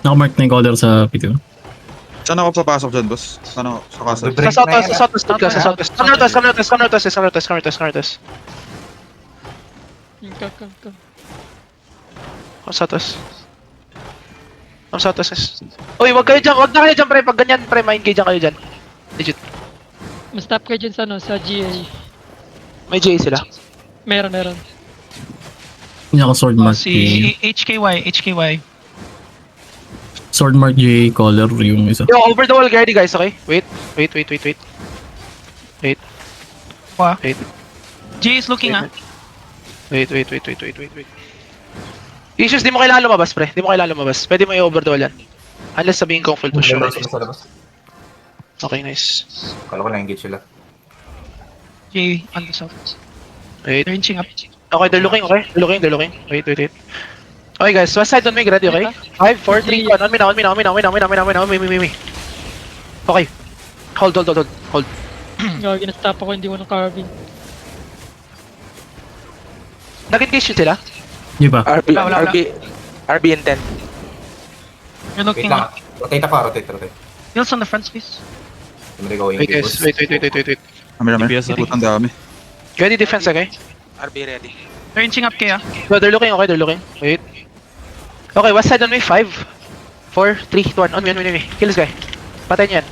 Nakamark na yung color sa video. Saan ako papasok dyan, boss? Saan ako? Sa castle? Sa southwest, sa southwest. Come northwest, come northwest, come northwest, come northwest, come northwest, come northwest. Come. Come southwest. Come southwest, guys. Uy, wag na kayo dyan, pre. Pag ganyan, pre, ma-engage kayo dyan. Legit. Mas stop kayo dyan sa, sa GA. May GA sila. Meron. Hindi ako sword mark J. Si HKY. Sword mark J color yung isa. Yo, over the wall, get ready, guys, okay? Wait. Wow. Wait. Jay is looking ah. Wait. Issues, di mo kailangan lumabas, pre. Di mo kailangan lumabas. Pwede mo i-over the wall yan. Unless sabihin kong full push. Okay, nice. Kala ko na-engage sila. Jay on the south. Wait. They're inching up. Okay, they're looking, okay? They're looking. Wait. Okay, guys, west side on me, ready, okay? 5, 4, 3, 2, 1, on me now. Me. Okay. Hold. Gagi, na-stop ako, hindi ko ng carbine. Nag-engage yun sila? Di ba? Wala. RB and 10. You're Wait looking lang. up. Rotate. Heels on the front, please. Somebody going Wait, guys, wait. Kami. Putang dami. Ready defense, okay? RB ready. They're inching up kaya. No, they're looking. Wait. Okay, west side on me, 5, 4, 3, 2, 1, on me. Kill this guy. Patayin niyo yan.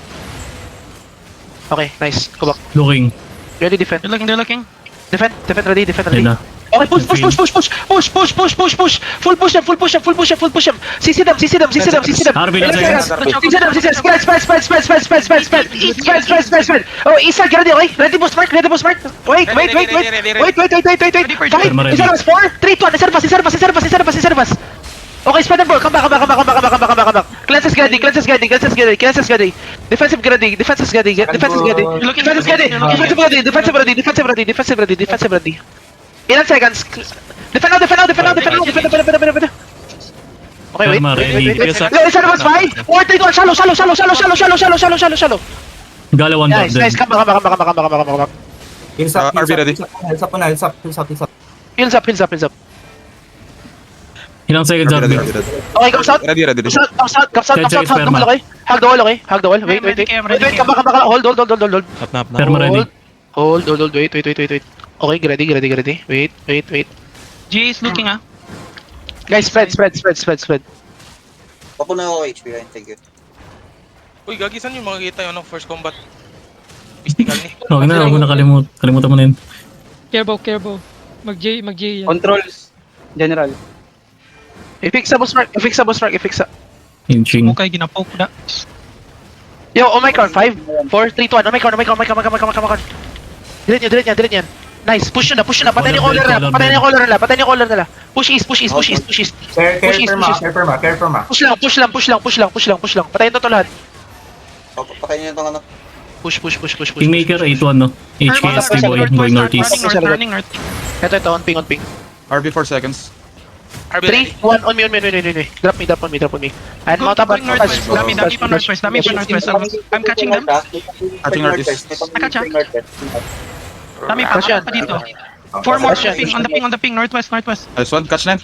Okay, nice. Go back. Looking. Ready, defend. They're looking. Defend ready. Ayun na. Okay, push. Full push him. CC them. RB na Spread. Oh, Isa, get ready, okay? Ready, boss mark. Wait. Fight. Perma ready. Reservas, 4, 3, 2, 1. Reservas. Okay, spread the ball. Come back. Cleanses ready. Defensive ready. Defensive ready. Ilan seconds? Defend now. Okay, wait. Perma ready. Reservas, 5, 4, 3, 2, 1. Shallow. Gala one Nice. dead. Come back. Heels up. RB ready. Heels up. Heals up. Ilang seconds RB? Okay, comes out. Ready. Comes out. Hug the wall, okay? Hug the wall. Wait. Come back. Hold. Perma ready. Hold. Wait. Okay, ready. Wait. Jay is looking ah. Guys, spread. Papo na ako HP, thank you. Uy, gagi, saan yung makikita yun ng first combat? Mystical ni. Huwag na kalimutan mo na yun. Carebo. Mag-J yan. Controls. General. I-fix sa boss mark. Inching. Okay, ginapoke na. Yo, oh my god, 5, 4, 3, 2, 1. Oh my god. Delete yan. Nice, push nyo na. Patayin yung collar nila. Push east. Care perma. Push lang. Patayin to lahat. Pakainin niyo itong ano. Push. Kingmaker 8-1 no. HKS boy going northeast. Turning north. Ito, on ping. RB 4 seconds. RB 3, ready. 1, on me. Drop me. And mount up. Going northwest. Dami pa northwest. I'm catching them. Catching artist. Dami pa dito. 4 more on the ping. Northwest. Nice one. Catch na.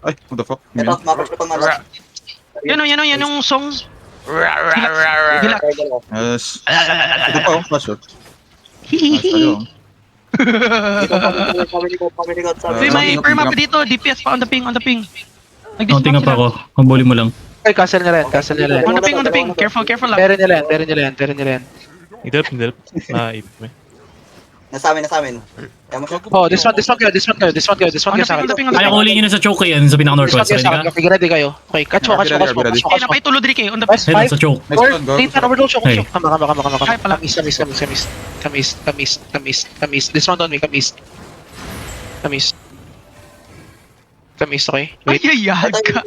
Ay, what the fuck? Ito, makapag ko pang mana. Yan yung song. Dilak. Yes. Ito pa, flash shot. Nice, May perma pa dito. DPS pa on the ping. Counting up ako. Mabuli mo lang. Ay, castle nila yan. On the ping. Careful lang. Meron nila yan. Idep. Naipit mo. Nasa amin. Kaya mo siya. Oh, this one kayo sa akin. On the ping. Kaya ko ulihin nyo sa choke yan sa pinaka-northwest. Ready ka? Okay, ready kayo. Okay, catch mo. Okay, napaitulo diri kayo. On the West, ping. Head sa choke. Next one, go. 3, 10, overdose choke. Hey. Come. Ay, pala. Come east. This one on me, come east. Okay? Wait. Ay, ka.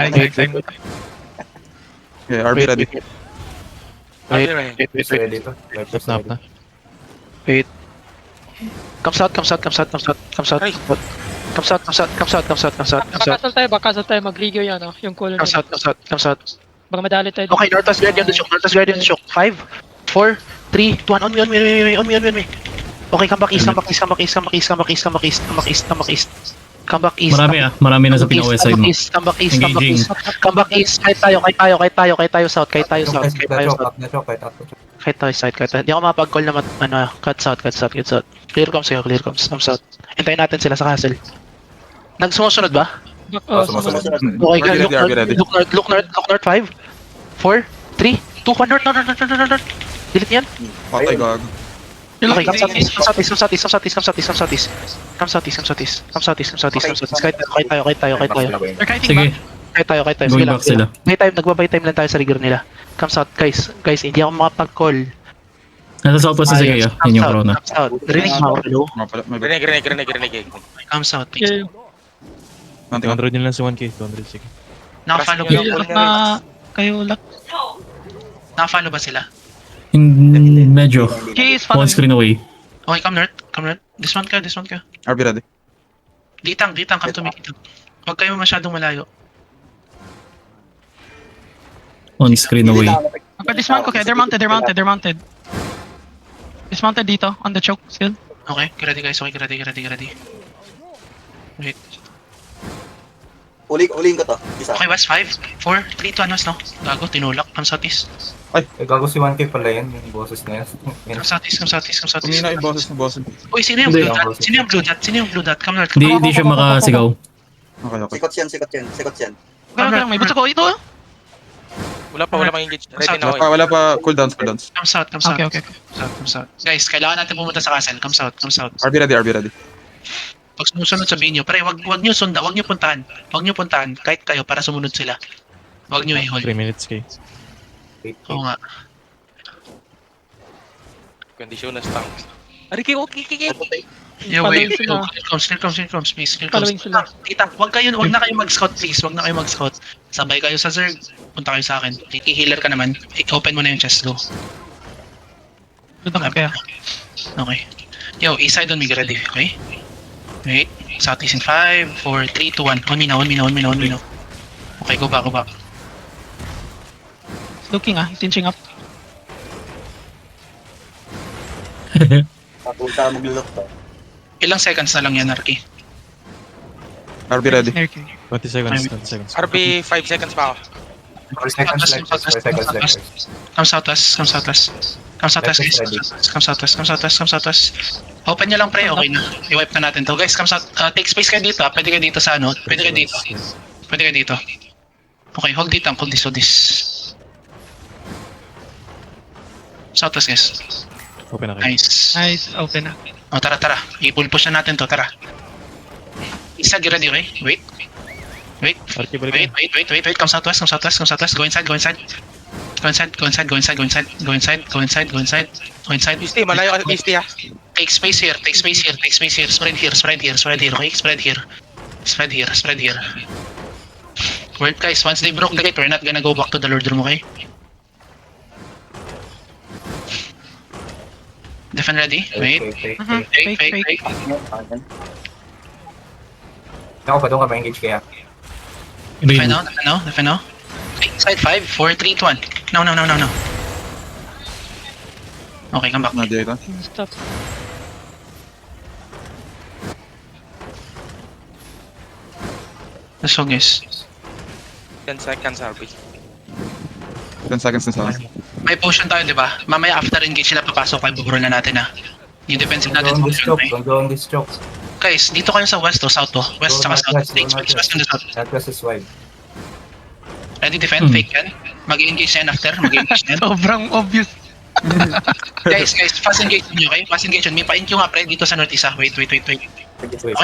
Wait. Okay, RB ready. Wait. Ready to. Snap na. Wait. Comes out. Bakasal tayo, mag-rigger yan, yung color Comes out. Baka madali tayo. Okay, northwest ready on the shock. 5, 4, 3, 2, 1, on me. Okay, come back east. Come back east. Marami na sa pinaka-west side mo. Come back east. Come back east. Kahit tayo south. Kahit tayo south. Hindi ako mapag-call na cut south. Clear comes. Come south. Hintayin natin sila sa castle. Nagsumusunod ba? Sumasunod. Okay, Be ready. look north, 5, 4, 3, 2, 1, north. Delete yan. Patay gag. Okay, come southeast. Kahit tayo. They're kiting Sige, back. Kahit tayo. going back sila. Nagbabay time lang tayo sa rigor nila. Come south, guys, hindi ako makapag-call. Nasa southwest na sige, yun yung corona. Come south. Rinig mo ako, hello? May bad. Grinig. Come south. Okay. 200 nyo lang si 1K, 200 sige. Naka-follow Trust kayo. nyo. Ba't na kayo lag? Naka-follow ba sila? Medyo. Okay, is One following. screen away. Okay, come north. Dismount ka. RB ready. Ditang, come to me. Huwag kayo masyadong malayo. One screen away. Pagka-dismount ko, kaya they're mounted. Dismounted dito, on the choke still. Okay, get ready guys. Okay, get ready. Wait. Uling ko to. Isa. Okay, west 5, 4, 3, 2, west no? Gago, tinulak. Come southeast. Gago si 1K pala yan, yung boses na yan. Come southeast. Kumina yung boses ng boss. Uy, sino yung blue dot? Sino yung blue dot? Come north. Di siya makasigaw. Okay. Sikot yan. Okay, may butso ko. Ito. Wala pa engage. Ready na ako. Wala pa cooldowns. Come south. Okay. Come south. Guys, kailangan natin pumunta sa castle. Come south. RB ready. Pag sumusunod sabihin nyo, pre, wag nyo puntahan. Wag nyo puntahan, kahit kayo, para sumunod sila. Wag nyo i-hold. 3 minutes K. Oo nga. Kondisyon na stang. Ari kayo, okay. Yeah, Following wait. sila. Clear comes, please. Following sila. Titang, wag na kayo mag-scout, please. Wag na kayo mag-scout. Sabay kayo sa Zerg. Punta kayo sa akin. I-healer ka naman. I-open mo na yung chest, go. Okay. Yo, east side on me, get ready, okay? Wait. Southeast in 5, 4, 3, 2, 1. On me now. Okay, go back. Looking he's inching up. Tapos ka maglulok to. Ilang seconds na lang yan, Arky? RB ready. 20 seconds. RB 5 seconds pa ako. 4 seconds left. Come southwest. Open nyo lang pre, okay na. I-wipe na natin to. Guys, come south. Take space kayo dito. Pwede kayo dito sa ano. Pwede kayo dito. Okay, hold this. Southwest guys. Open na kayo. Nice, open na. O tara. I-pull push na natin to, tara. Isa, get ready, okay? Wait. Arky, balik Wait. Come southwest. Go inside. Go inside. Easty, malayo ka Easty ha. Take space here. Spread here. Okay, spread here. Wait guys, once they broke the gate, we're not gonna go back to the Lord Room, okay? Defend ready? Wait. Fake. Ako pa doon ka ma-engage kaya. Defend now. Okay, side 5, 4, 3, 2, 1. No. Okay, come back. Dito. Stop. Let's go guys. 10 seconds RB. 10 seconds na sa akin. May potion tayo, di ba? Mamaya after engage sila papasok, ay buburol na natin Yung defensive natin potion, okay? Don't this choke. Guys, dito kayo sa west o south to. West tsaka south. Take space west and the south. Southwest is wide. Ready defend, fake yan. Mag-engage yan after, Sobrang obvious. guys, fast engage nyo, okay? Fast engage nyo. May pa-ink yung pre dito sa northeast Wait. Okay,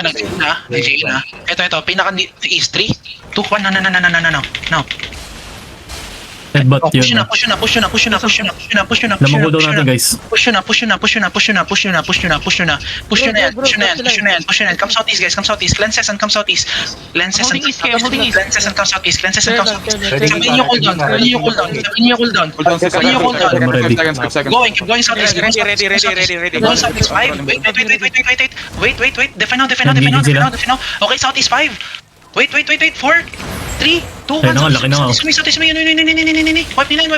nag-GA na. Ito, pinaka-east 3, 2, 1, no. Headbutt Push yun. na. Lamang cooldown natin guys. Push na yan. Come southeast guys, come southeast. Lenses and come southeast. Lenses and come southeast. Sabihin nyo cooldown. Cooldown 5 seconds. Going southeast. Ready. Going southeast 5. Wait. Defend now. Okay, southeast 5. Wait. 4, 3, 2, 1. Laki na nga. Southeast mo yun. Wipe nila.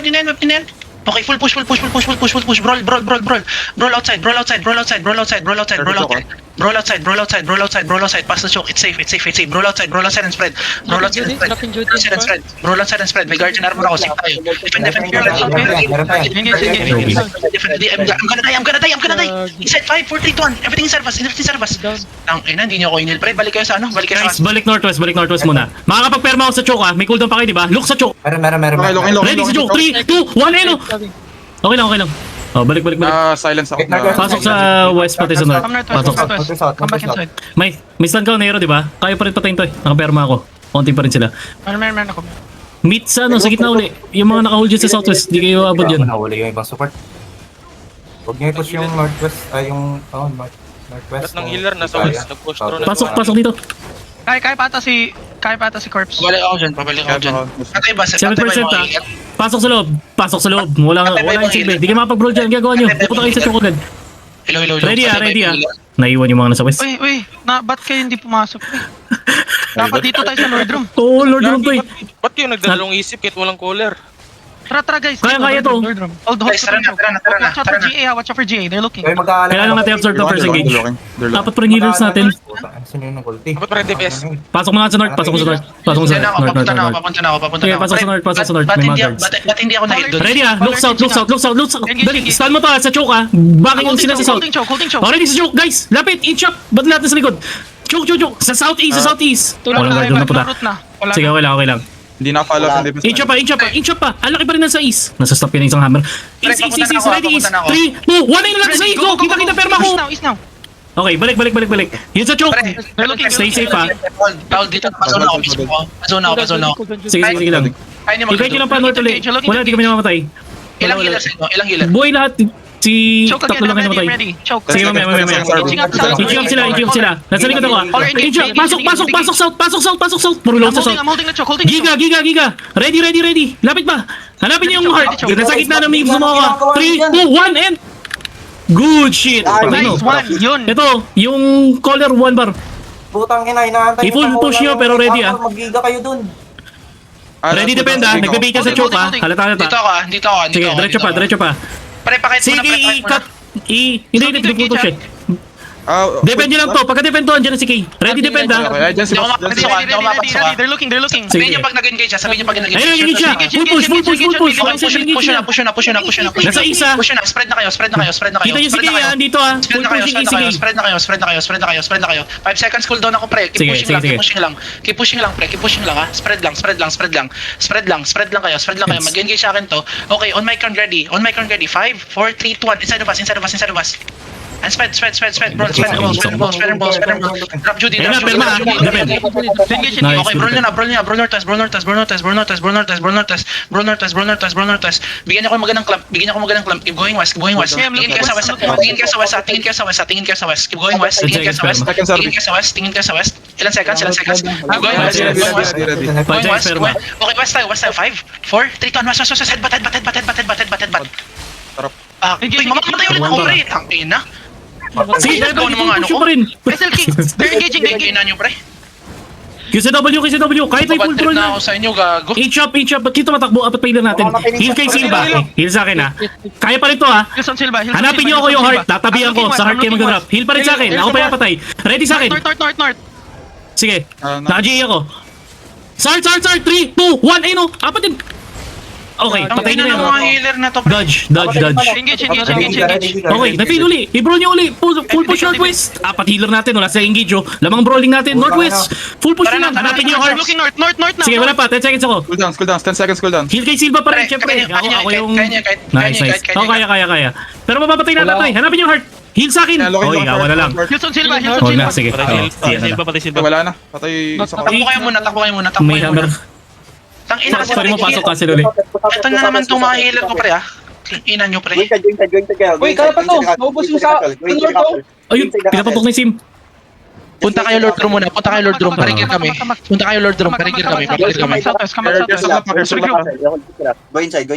Okay, full push. Brawl outside. Brawl outside, brawl outside, brawl outside, brawl outside. Pass the choke. It's safe, it's safe, it's safe. Brawl outside and spread. Brawl outside and spread. Dropping Judy. Brawl outside and spread. Brawl outside and spread. May guardian armor ako. Safe tayo. Defend. Meron pa yan. I'm gonna die. Inside 5, 4, 3, 2, 1. Everything serve us. Down. Ang ina, hindi niyo ako inil. Pre, balik kayo sa ano? Balik kayo Guys, sa balik northwest muna. Makakapag-perma ako sa choke may cooldown pa kayo, di ba? Look sa choke. Meron. Okay, lock. Ready sa choke, 3, 2, 1, eno! Okay lang. Oh, balik. Silence ako. Pasok sa west pati sa north. Pasok. Come back inside. May stun ka Nero, di ba? Kaya pa rin patayin to Nakaperma ako. Konti pa rin sila. Meron ako. Meet sa sa gitna uli. Yung mga naka-hold dyan sa southwest, di kayo abot dyan. Nahuli yung ibang support. Huwag niyo i-push yung northwest, yung northwest. Lahat ng healer nasa west, nag-push through na. Pasok dito. Kaya pa ata si Corpse. Pabalik ako dyan. Patay ba? 7% Pasok sa loob. Wala yung silbi. Di kayo makapag-brawl dyan. Gagawa nyo. Pupunta kayo sa choke agad. Hello. Ready. Naiwan yung mga nasa west. Ba't kayo hindi pumasok? Dapat dito tayo sa Lord Room. Oo, Lord Room to Ba't kayo nagdalawang isip kahit walang caller? Tara guys. Kaya to. Hold Guys, tara na. Watch out for GA. They're looking. Kailangan natin absorb the first engage. Dapat pa rin healers natin. Sino yung ulti? Dapat pa rin DPS. Pasok mga sa north. Papunta na ako. Pasok sa north. May mga guards. Ba't hindi ako na-hit doon? Ready look south. Dali, stun mo to sa choke Bakit yung sila sa south? Holding choke. Already sa choke, guys. Lapit, inch up. Ba't natin sa likod? Choke. Sa southeast. Walang guard doon na puta. Sige, okay lang. Hindi na-follow sa defense. Inch up pa. Ang laki pa rin sa east. Nasa stop yun yung isang hammer. East. Ready, east. 3, 2, 1 na lang sa east. Go, kita perma ko. East now. Okay, balik. Yun sa choke. Stay safe ha. Paul, dito. Pazone ako. Sige lang. Ikay nyo lang pa north ulit. Wala, di kami namamatay. Ilang healer sa inyo? Ilang healer? Buhay lahat. Si Choke tatlo lang kayo namatay. ready. Choke. Sige, mamaya. Inch up sila. Nasa likod ako Inch up. Pasok south. Puro low sa south. I'm holding the choke. Giga. Ready. Lapit ba? Hanapin niyo yung heart. Nasa gitna ng moves mo ako. 3, 2, 1, and... Good shit. Nice one. Yun. Ito, yung caller 1 bar. Putang ina, inaantay. I-full push nyo, pero ready, Mag-giga kayo dun. Ready depend Nagbe-bait ka sa choke Halata. Dito ako. Sige, diretso pa. Pre, pakit Sige, i-cut. Hindi full push Depend nyo lang to. Pagka-depend to, andyan na si Kay. Ready depend Dyan si Boss. Ready. They're looking. Sabihin niyo pag nag-engage Sabihin niyo pag nag-engage Ayun, engage siya. Full push. Nasa isa. Push na. Spread na kayo. Kita nyo si Kay dito Full pushing si Kay. Spread na kayo. 5 seconds cooldown ako pre. Keep pushing lang. Keep pushing lang pre. Spread lang kayo. Mag-engage sa akin to. Okay, on my count ready. 5, 4, 3, 2, 1. Inside of us. And spread. Bro, spread the ball. Drop Judy. Perma. Nice. Okay, brawl niya. Brawl northwest. Bigyan niyo ako magandang clamp. Keep going west. Tingin kayo sa west. Keep going west. Tingin kayo sa west. Ilang seconds? Keep going west. Going west. Okay, west tayo. 5, 4, 3, 2, 1. West. Batted. Mamamatay ulit ako pre. Tangin na. Sige, full push pa rin. SL King. They're engaging. Tingnan niyo pre. QCW. Kahit may full Trip troll na na. ako sa inyo, gago. Inch up. Ba't dito matakbo? Apat pa ilan natin. Heal kay Silva. Heal sa akin Kaya pa rin to Hilson Silva. Hanapin niyo ako yung heart. Tatabihan ko. Sa heart kayo mag-drop. Heal pa rin sa akin. Ako pa yapatay. Ready sa akin. North. Sige. Naka-GA ako. Start. 3, 2, 1. Ayun o. Apat din. Okay. Patay na ng yun. mga healer na to. Dodge. Engage. Okay. Na-feel uli. I-brawl niyo uli. Full push northwest. Apat healer natin. Wala sa engage Lamang brawling natin. Northwest. Full push lang. Hanapin niyo yung heart. Looking north now. Sige, wala pa. 10 seconds ako. Cool down. 10 seconds cool down. Heal kay Silva pa rin, syempre. Ako yung... Nice. Kaya. Pero mapapatay na natin. Hanapin yung heart. Heal sa akin. Okay, gawa na lang. Hilson Silva. Huwag na, sige. Silva. Wala na. Patay isa ko. Takbo kayo muna. May hammer. Tangina kasi Sorry mo, pasok ka sila ulit. Ito na naman itong mga healer ko pre Ina nyo pre. Join ka. Uy, kaya pa to. Naubos yung sa... Ayun, pinapatok na yung sim. Punta kayo Lord Room muna. Parigir kami. Parigir kami. Come back. Go inside.